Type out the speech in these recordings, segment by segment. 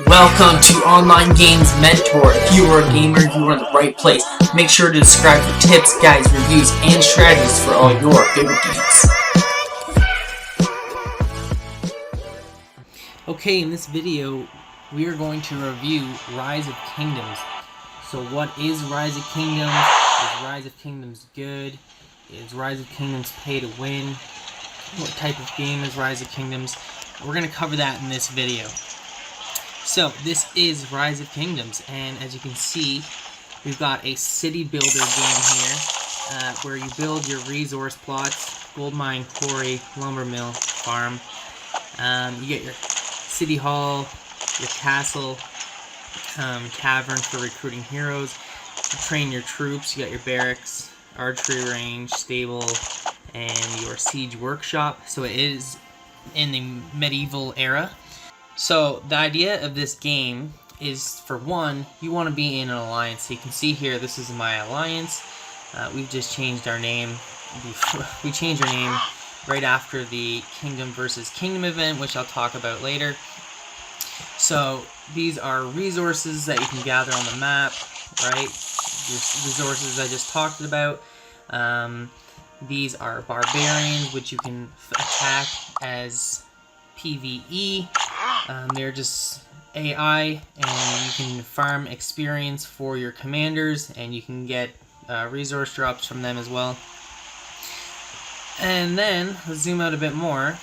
Welcome to Online Games Mentor. If you are a gamer, you are in the right place. Make sure to subscribe for tips, guides, reviews, and strategies for all your favorite games. Okay, in this video, we are going to review Rise of Kingdoms. So what is Rise of Kingdoms? Is Rise of Kingdoms good? Is Rise of Kingdoms pay to win? What type of game is Rise of Kingdoms? We're going to cover that in this video. So, this is Rise of Kingdoms, and as you can see, we've got a city builder game here, where you build your resource plots, gold mine, quarry, lumber mill, farm. You get your city hall, your castle, tavern for recruiting heroes. You train your troops, you got your barracks, archery range, stable, and your siege workshop. So it is in the medieval era. So the idea of this game is, for one, you want to be in an alliance. So you can see here, this is my alliance. We've just changed our name. We changed our name right after the Kingdom versus Kingdom event, which I'll talk about later. So these are resources that you can gather on the map, right? These resources I just talked about. These are barbarians, which you can attack as PvE. They're just AI, and you can farm experience for your commanders, and you can get resource drops from them as well. And then, let's zoom out a bit more,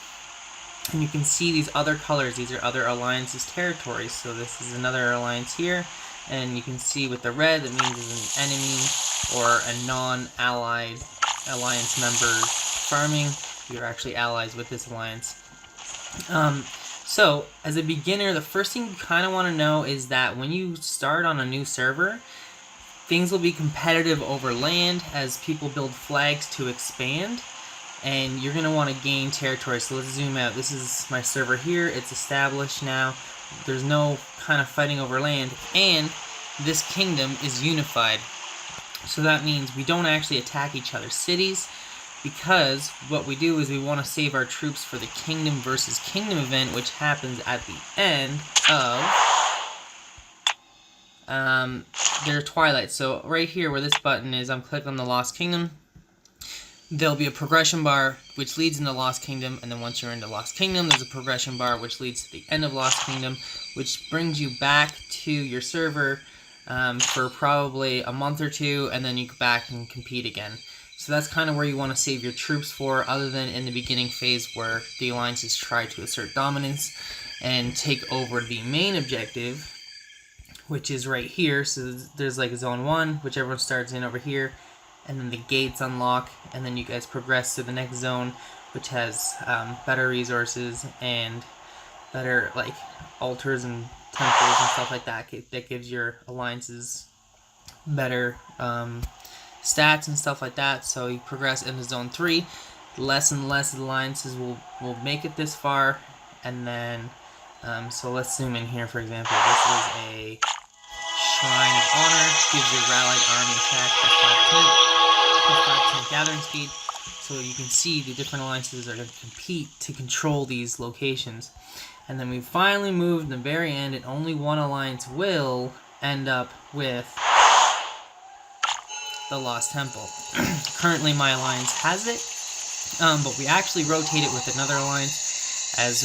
and you can see these other colors. These are other alliances' territories. So this is another alliance here, and you can see with the red, that means it's an enemy or a non-allied alliance member farming. You're actually allies with this alliance. So, as a beginner, the first thing you kind of want to know is that when you start on a new server, things will be competitive over land as people build flags to expand, and you're going to want to gain territory. So let's zoom out. This is my server here. It's established now. There's no kind of fighting over land, and this kingdom is unified. So that means we don't actually attack each other's cities, because what we do is we want to save our troops for the Kingdom versus Kingdom event, which happens at the end of their Twilight. So right here where this button is, I'm clicking on the Lost Kingdom. There'll be a progression bar which leads into Lost Kingdom, and then once you're into Lost Kingdom, there's a progression bar which leads to the end of Lost Kingdom, which brings you back to your server for probably a month or two, and then you go back and compete again. So that's kind of where you want to save your troops for, other than in the beginning phase where the alliances try to assert dominance and take over the main objective, which is right here. So there's like Zone 1, which everyone starts in over here, and then the gates unlock, and then you guys progress to the next zone, which has better resources and better like altars and temples and stuff like that. That gives your alliances better stats and stuff like that. So you progress into Zone 3, less and less alliances will make it this far, and then so let's zoom in here. For example, this is a Shrine of Honor, gives your rallied army attack +5% gathering speed. So you can see the different alliances are going to compete to control these locations. And then we finally moved to the very end, and only one alliance will end up with the Lost Temple. Currently my alliance has it, but we actually rotate it with another alliance as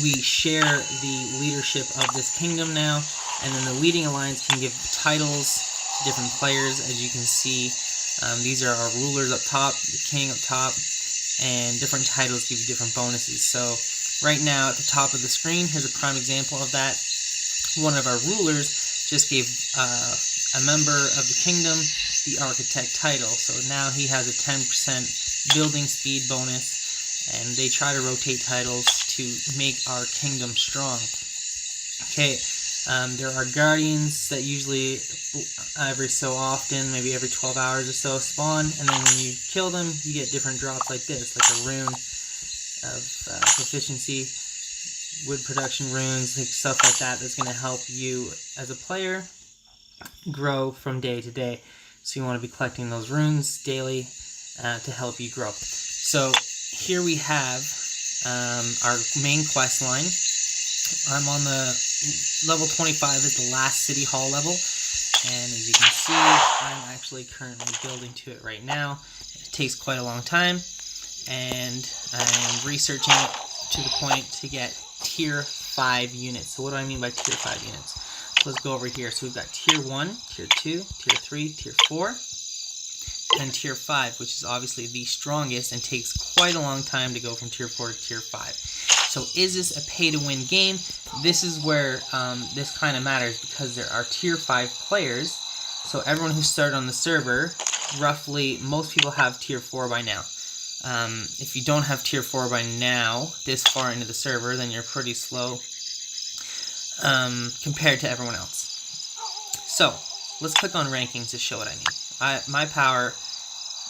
we share the leadership of this kingdom now, and then the leading alliance can give titles to different players. As you can see, these are our rulers up top, the king up top, and different titles give you different bonuses. So right now at the top of the screen, here's a prime example of that. One of our rulers just gave a member of the kingdom the architect title, so now he has a 10% building speed bonus, and they try to rotate titles to make our kingdom strong. Okay, there are guardians that usually every so often, maybe every 12 hours or so, spawn, and then when you kill them, you get different drops like this, like a rune of proficiency, wood production runes, like stuff like that, that's going to help you as a player grow from day to day. So you want to be collecting those runes daily to help you grow. So here we have our main quest line. I'm on the level 25 is the last City Hall level, and as you can see, I'm actually currently building to it right now. It takes quite a long time, and I'm researching it to the point to get tier 5 units. So what do I mean by tier 5 units? So let's go over here. So we've got tier 1, tier 2, tier 3, tier 4, and tier 5, which is obviously the strongest and takes quite a long time to go from tier 4 to tier 5. So is this a pay-to-win game? This is where this kind of matters, because there are tier 5 players. So everyone who started on the server, roughly, most people have tier 4 by now. If you don't have tier 4 by now, this far into the server, then you're pretty slow compared to everyone else. So let's click on rankings to show what I mean. My power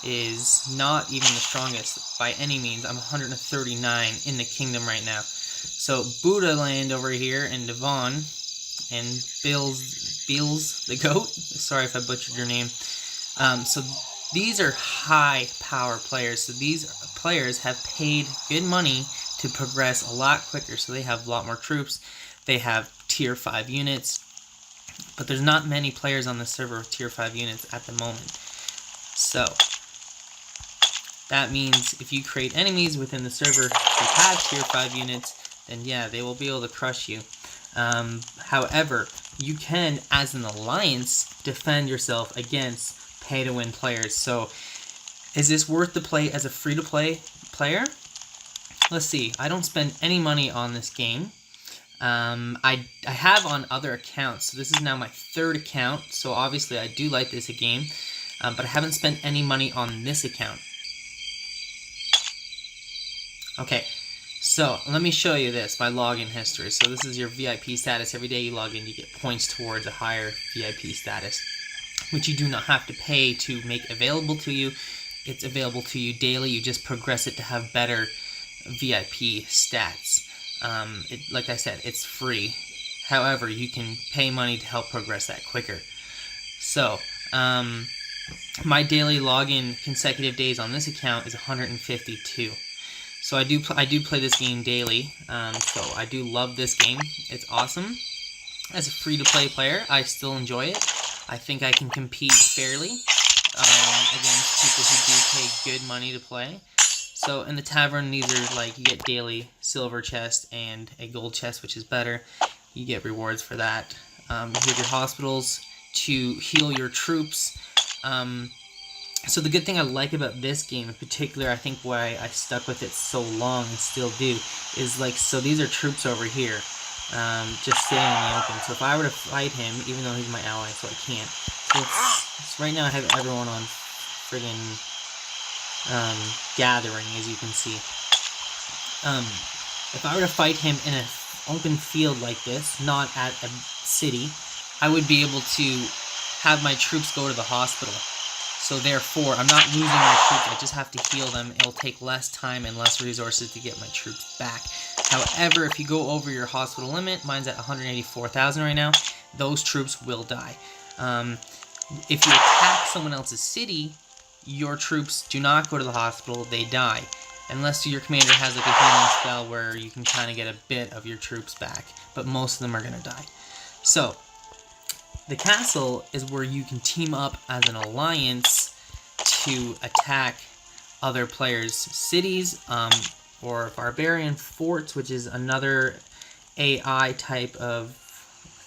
is not even the strongest by any means. I'm 139 in the kingdom right now. So Buddha Land over here and Devon and Beals the goat. Sorry if I butchered your name. So these are high power players. So these players have paid good money to progress a lot quicker. So they have a lot more troops. They have tier 5 units. But there's not many players on the server with tier 5 units at the moment. So that means if you create enemies within the server who have tier 5 units, then yeah, they will be able to crush you. However, you can, as an alliance, defend yourself against pay-to-win players. So is this worth the play as a free-to-play player? Let's see. I don't spend any money on this game. I have on other accounts, so this is now my 3rd account, so obviously I do like this game, but I haven't spent any money on this account. Okay, so let me show you this, my login history. So this is your VIP status. Every day you log in, you get points towards a higher VIP status, which you do not have to pay to make available to you. It's available to you daily. You just progress it to have better VIP stats. Like I said, it's free. However, you can pay money to help progress that quicker. So, my daily login consecutive days on this account is 152. So I do play this game daily. So I do love this game. It's awesome. As a free-to-play player, I still enjoy it. I think I can compete fairly against people who do pay good money to play. So in the tavern, these are like, you get daily silver chest and a gold chest, which is better. You get rewards for that. You have your hospitals to heal your troops. So the good thing I like about this game in particular, I think why I stuck with it so long and still do, is like, so these are troops over here, just sitting in the open. So if I were to fight him, even though he's my ally, so I can't. So right now I have everyone on friggin' gathering, as you can see. If I were to fight him in an open field like this, not at a city, I would be able to have my troops go to the hospital. So therefore, I'm not losing my troops, I just have to heal them. It'll take less time and less resources to get my troops back. However, if you go over your hospital limit, mine's at 184,000 right now, those troops will die. If you attack someone else's city, your troops do not go to the hospital, they die. Unless your commander has like a healing spell where you can kind of get a bit of your troops back. But most of them are going to die. So, the castle is where you can team up as an alliance to attack other players' cities, or barbarian forts, which is another AI type of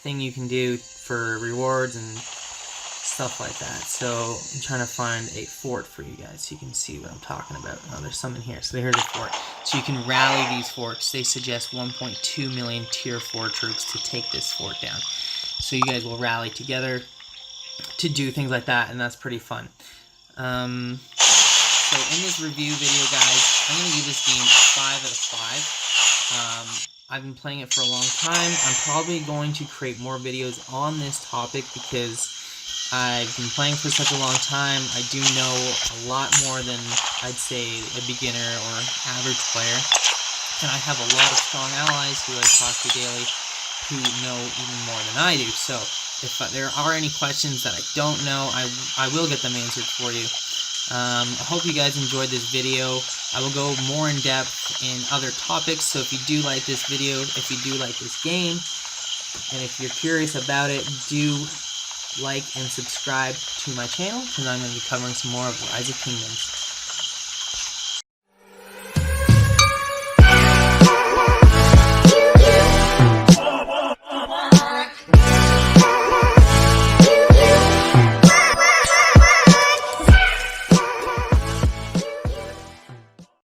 thing you can do for rewards and stuff like that. So I'm trying to find a fort for you guys so you can see what I'm talking about. Oh, there's some in here. So here's a fort. So you can rally these forts. They suggest 1.2 million tier 4 troops to take this fort down. So you guys will rally together to do things like that, and that's pretty fun. So in this review video, guys, I'm going to give this game 5 out of 5. I've been playing it for a long time. I'm probably going to create more videos on this topic because I've been playing for such a long time. I do know a lot more than I'd say a beginner or average player. And I have a lot of strong allies who I talk to daily who know even more than I do. So if there are any questions that I don't know, I will get them answered for you. I hope you guys enjoyed this video. I will go more in depth in other topics, so if you do like this video, if you do like this game, And if you're curious about it, do like and subscribe to my channel, because I'm going to be covering some more of Rise of Kingdoms.